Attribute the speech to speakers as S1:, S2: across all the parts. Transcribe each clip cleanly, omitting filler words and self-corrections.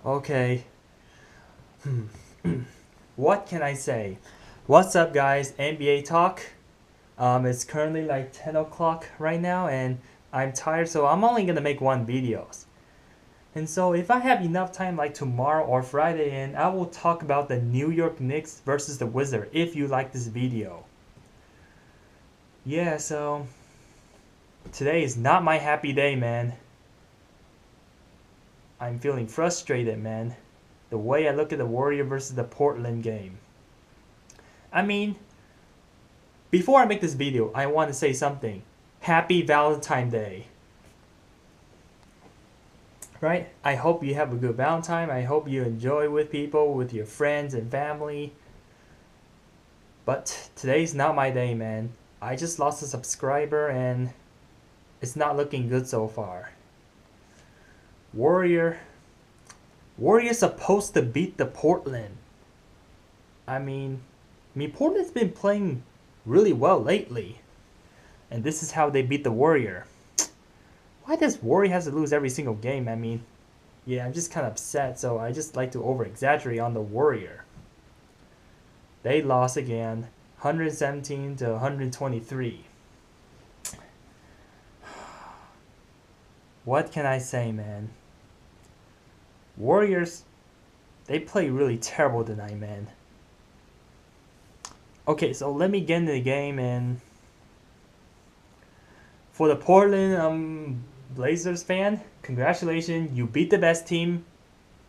S1: Okay. What can I say? What's up, guys? NBA talk. It's currently like 10 o'clock right now, and I'm tired, so I'm only gonna make one videos. And so, if I have enough time, like tomorrow or Friday, and I will talk about the New York Knicks versus the Wizards. If you like this video, yeah. So today is not my happy day, man. I'm feeling frustrated, man. The way I look at the Warrior versus the Portland game. I mean, before I make this video, I want to say something. Happy Valentine's Day. Right? I hope you have a good Valentine. I hope you enjoy with people, with your friends and family. But today's not my day, man. I just lost a subscriber and it's not looking good so far. Warrior. Warrior's supposed to beat the Portland. Portland's been playing really well lately. And this is how they beat the Warrior. Why does Warrior has to lose every single game? Yeah, I'm just kind of upset, so I just like to over-exaggerate on the Warrior. They lost again, 117 to 123. What can I say, man? Warriors, they play really terrible tonight, man. Okay, so let me get into the game, and for the Portland Blazers fan, congratulations, you beat the best team.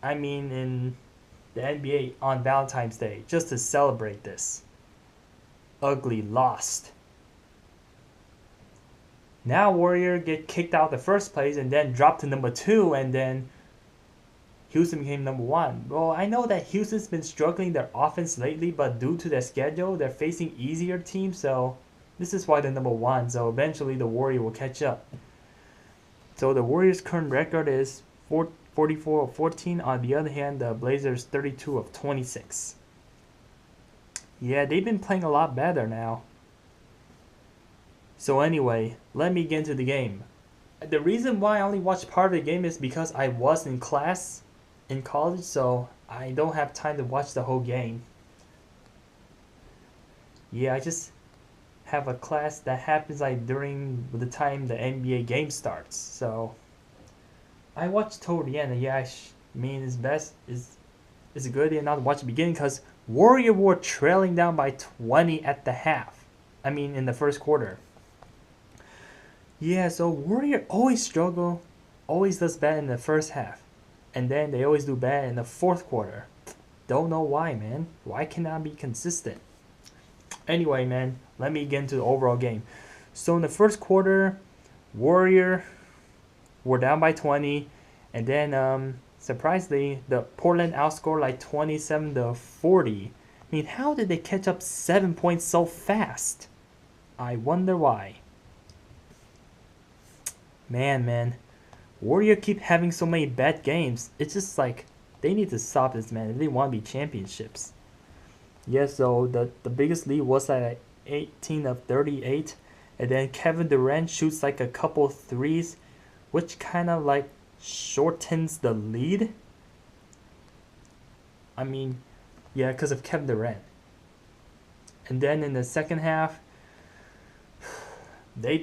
S1: In the NBA on Valentine's Day, just to celebrate this. Ugly lost. Now Warrior get kicked out the first place and then dropped to number 2, and then Houston became number 1. Well, I know that Houston's been struggling their offense lately, but due to their schedule, they're facing easier teams, so this is why they're number 1. So eventually the Warrior will catch up. So the Warriors' current record is 44 of 14. On the other hand, the Blazers 32 of 26. Yeah, they've been playing a lot better now. So anyway, let me get into the game. The reason why I only watched part of the game is because I was in class in college, so I don't have time to watch the whole game. Yeah, I just have a class that happens like during the time the NBA game starts. So I watched toward the end, and yeah, it's best is a good idea not to watch the beginning because Warrior were trailing down by 20 at the half. In the first quarter. Yeah, so Warrior always struggle, always does bad in the first half, and then they always do bad in the fourth quarter. Don't know why, man. Why cannot be consistent? Anyway, man, let me get into the overall game. So in the first quarter, Warrior were down by 20, and then surprisingly, the Portland outscored like 27 to 40. How did they catch up 7 points so fast? I wonder why. Man, Warrior keep having so many bad games. It's just like they need to stop this, man, if they want to be championships. Yeah, so the biggest lead was at 18 of 38, and then Kevin Durant shoots like a couple threes, which kind of like shortens the lead. Yeah, because of Kevin Durant. And then in the second half, they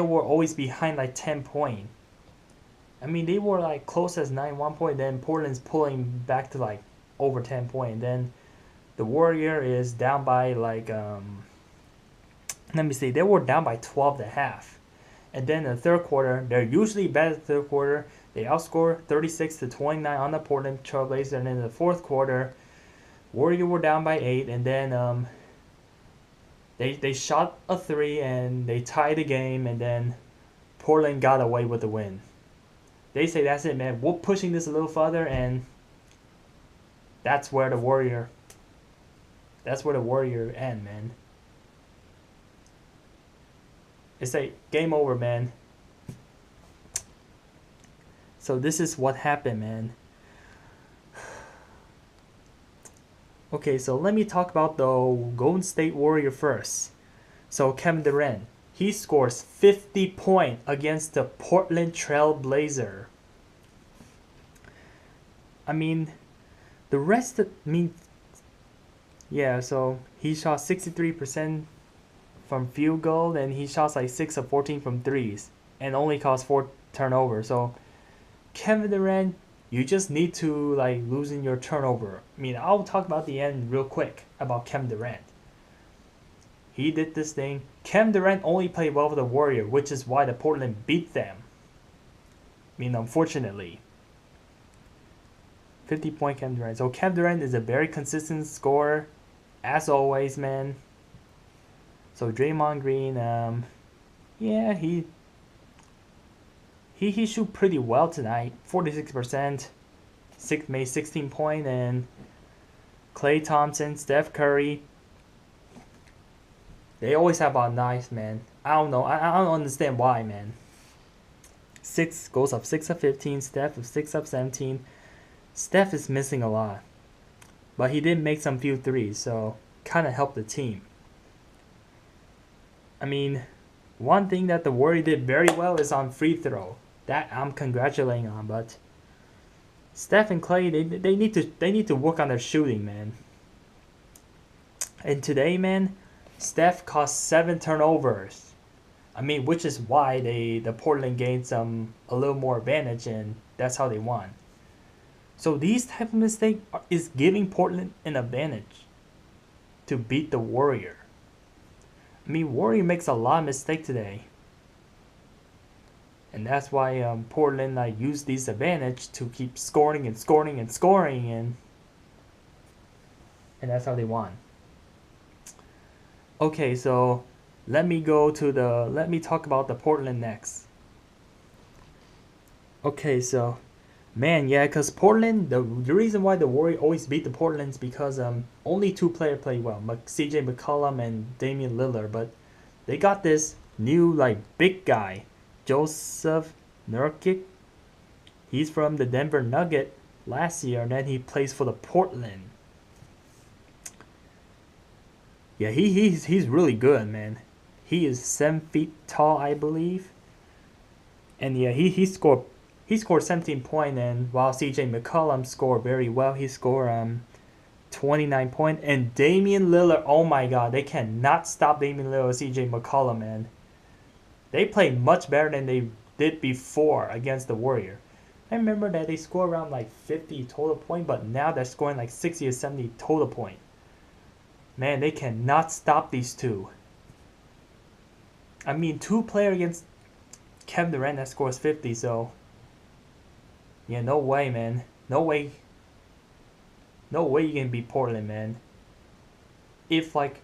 S1: were always behind like 10 points. They were like close as 9 1 point, then Portland's pulling back to like over 10 point. Then the Warrior is down by like they were down by 12 and a half. And then in the third quarter, they're usually better in the third quarter. They outscore 36 to 29 on the Portland Trailblazers. And then in the fourth quarter, Warrior were down by 8, and then they shot a 3 and they tied the game, and then Portland got away with the win. They say that's it, man. We're pushing this a little further, and that's where the Warrior end, man. It's like game over, man. So this is what happened, man. Okay, so let me talk about the Golden State Warrior first. So Kevin Durant, he scores 50 points against the Portland Trail Blazer. I mean, the rest of me, yeah. So he shot 63% from field goal, and he shot like 6 of 14 from threes, and only caused 4 turnovers. So Kevin Durant, you just need to like loosen your turnover. I mean, I'll talk about the end real quick about Kevin Durant. He did this thing. Kevin Durant only played well for the Warriors, which is why the Portland beat them. I mean, unfortunately. 50-point Kevin Durant. So Kevin Durant is a very consistent scorer, as always, man. So Draymond Green, yeah, he shoot pretty well tonight. 46%, made 16 points, and Klay Thompson, Steph Curry. They always have a nice, man. I don't know. I don't understand why, man. 6 goes up 6 of 15. Steph of 6 of 17. Steph is missing a lot, but he did make some few threes, so kind of helped the team. I mean, one thing that the Warriors did very well is on free throw. That I'm congratulating on, but Steph and Klay, they need to work on their shooting, man. And today, man, Steph caused 7 turnovers. I mean, which is why the Portland gained a little more advantage, and that's how they won. So these type of mistake is giving Portland an advantage to beat the Warrior. I mean, Warrior makes a lot of mistakes today, and that's why Portland like used this advantage to keep scoring and scoring and scoring, and that's how they won. Okay, so let me talk about the Portland next. Okay, so man, yeah, because Portland, the reason why the Warriors always beat the Portland is because only 2 players play well, CJ McCollum and Damian Lillard, but they got this new like big guy, Joseph Nurkic. He's from the Denver Nuggets last year, and then he plays for the Portland. Yeah, he's really good, man. He is 7 feet tall, I believe, and yeah, he scored 17 points, and while CJ McCollum scored very well, he scored 29 points. And Damian Lillard, oh my god, they cannot stop Damian Lillard or CJ McCollum, man. They play much better than they did before against the Warrior. I remember that they scored around like 50 total points, but now they're scoring like 60 or 70 total points. Man, they cannot stop these two. I mean, 2 players against Kevin Durant that scores 50, so yeah, no way, man. No way you can beat Portland, man. If like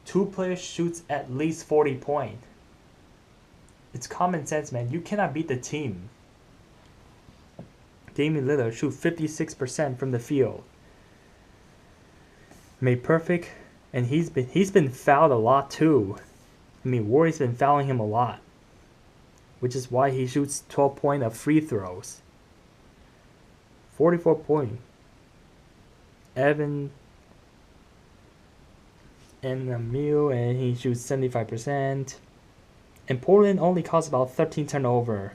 S1: 2 players shoots at least 40 points. It's common sense, man. You cannot beat the team. Damian Lillard shoot 56% from the field. Made perfect, and he's been fouled a lot too. I mean, Warriors been fouling him a lot, which is why he shoots 12 points of free throws. 44 points. Evan and Emil, and he shoots 75%. And Portland only caused about 13 turnover.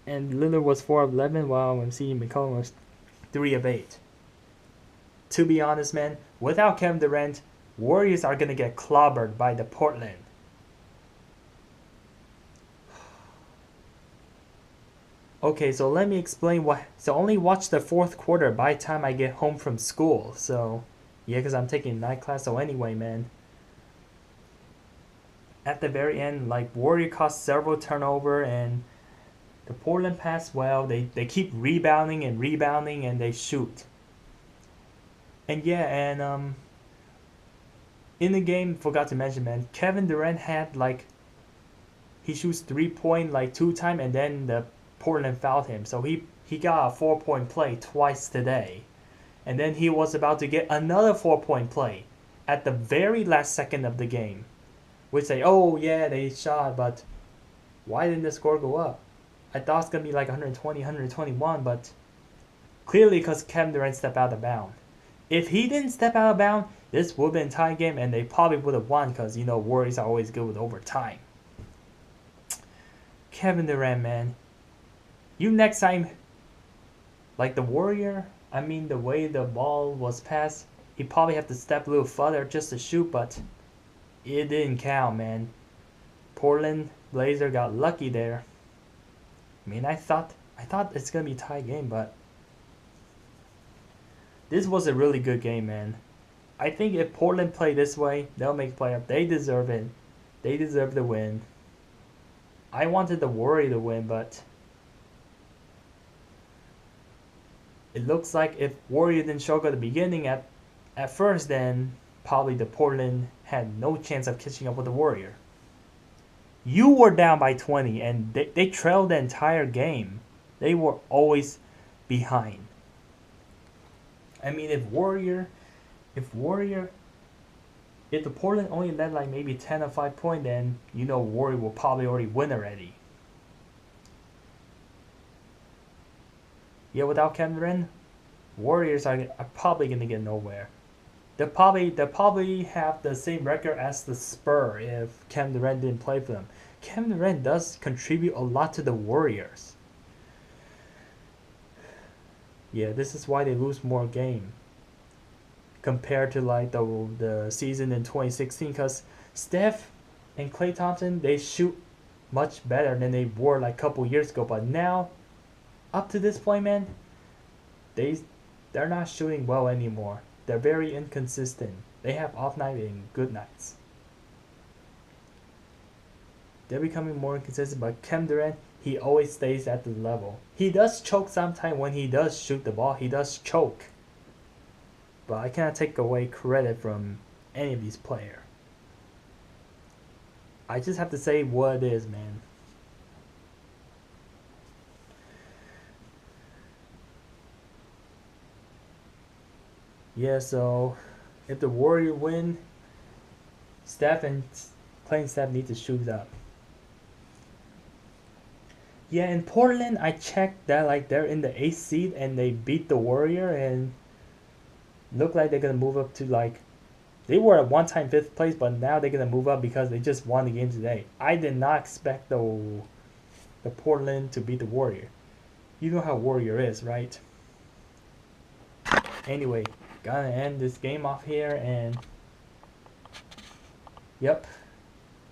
S1: And Lillard was 4 of 11, while MC McCollum was 3 of 8. To be honest, man, without Kevin Durant, Warriors are gonna get clobbered by the Portland. Okay, so let me explain what. So only watch the 4th quarter by the time I get home from school. So yeah, because I'm taking night class. So anyway, man. At the very end, like Warrior caused several turnover, and the Portland pass well. They keep rebounding, and they shoot. And yeah, and in the game, forgot to mention, man, Kevin Durant had like he shoots 3-point like 2 times, and then the Portland fouled him, so he got a 4-point play twice today, and then he was about to get another 4-point play at the very last second of the game, which say, oh yeah, they shot, but why didn't the score go up? I thought it's gonna be like 120, 121, but clearly because Kevin Durant stepped out of bounds. If he didn't step out of bounds, this would have been a tie game, and they probably would have won because, you know, Warriors are always good with overtime. Kevin Durant, man. You next time, like the Warrior, I mean, the way the ball was passed, he probably have to step a little further just to shoot, but it didn't count, man. Portland Blazer got lucky there. I mean, I thought it's gonna be a tie game, but this was a really good game, man. I think if Portland play this way, they'll make playoff. They deserve it. They deserve the win. I wanted the Warrior to win, but it looks like if Warrior didn't show up at the beginning at first, then probably the Portland had no chance of catching up with the Warrior. You were down by 20, and they trailed the entire game. They were always behind. I mean, if the Portland only led like maybe 10 or 5 points, then you know Warrior will probably already win already. Yeah, without Kevin Durant, Warriors are probably gonna get nowhere. They'll probably have the same record as the Spurs if Kevin Durant didn't play for them. Kevin Durant does contribute a lot to the Warriors. Yeah, this is why they lose more game compared to like the season in 2016, because Steph and Klay Thompson, they shoot much better than they were like a couple years ago, but now up to this point, man, they're not shooting well anymore. They're very inconsistent. They have off nights and good nights. They're becoming more inconsistent, but Kevin Durant, he always stays at the level. He does choke sometimes when he does shoot the ball. He does choke. But I cannot take away credit from any of these players. I just have to say what it is, man. Yeah, so if the Warrior win, Steph and Klay and Steph need to shoot up. Yeah, in Portland, I checked that like they're in the 8th seed and they beat the Warrior and look like they're gonna move up to like, they were at one time 5th place, but now they're gonna move up because they just won the game today. I did not expect the Portland to beat the Warrior. You know how Warrior is, right? Anyway, gotta end this game off here, and yep.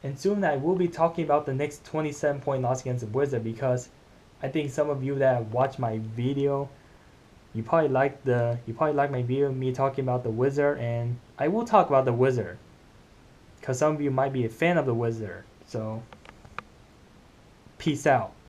S1: And soon I will be talking about the next 27-point loss against the Wizards, because I think some of you that watch my video, you probably like my video me talking about the Wizard, and I will talk about the Wizard because some of you might be a fan of the Wizard. So peace out.